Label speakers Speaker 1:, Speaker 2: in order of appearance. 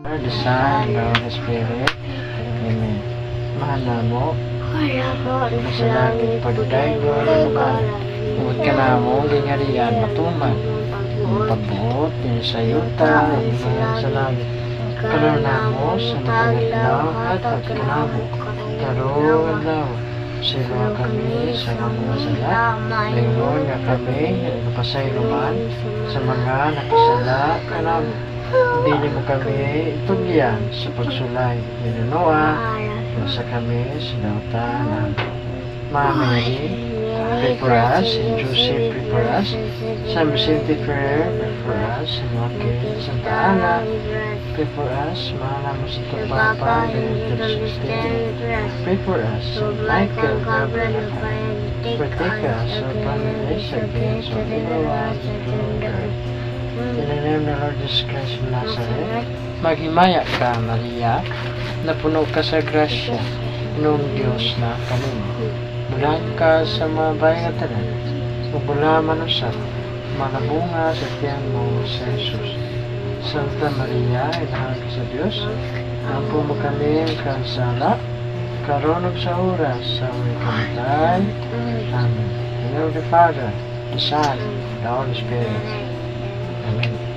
Speaker 1: The Son, the Holy Spirit. Amen. Mahal na mo, sa langit pagdaygo ng lugar. Huwag ka na mo, gingarian, matuman. Ang pagbuot, yung sayuta, ang mga sa langit. Karoon na mo, sa matagalaw at pagkalamo. Karoon daw, sila kami sa mga sala. Lingon nga kami, napasayruman, sa mga nakasala, kanamo. Hindi mo kami itugyan sa pagsulay. Ninunoa, nasa kami sa dautanan. Mary, pray for us, and Joseph, pray for us. San Vicente Ferrer, pray for us. San Joaquin, Santa Ana, pray for us. Mahal mo sa Papa, Benedict XVI, pray for us. San Michael, Gabriel, protect us upon the days against of evil ones and earth. In the name of the Lord Jesus Christ of Nazareth, maghimaya ka, Maria, na puno ka sa grasya, noong Diyos na kanino. Bulan ka sa mga bayan at tanan, mabula manusap, manabunga sa tiyang mo sa Jesus. Santa Maria, inahan ka sa Diyos, ampo mo kami ang kansala, karonog sa oras, sa aming kamatay. Amen. In the name of the Father, the Son, the Holy Spirit. Amen.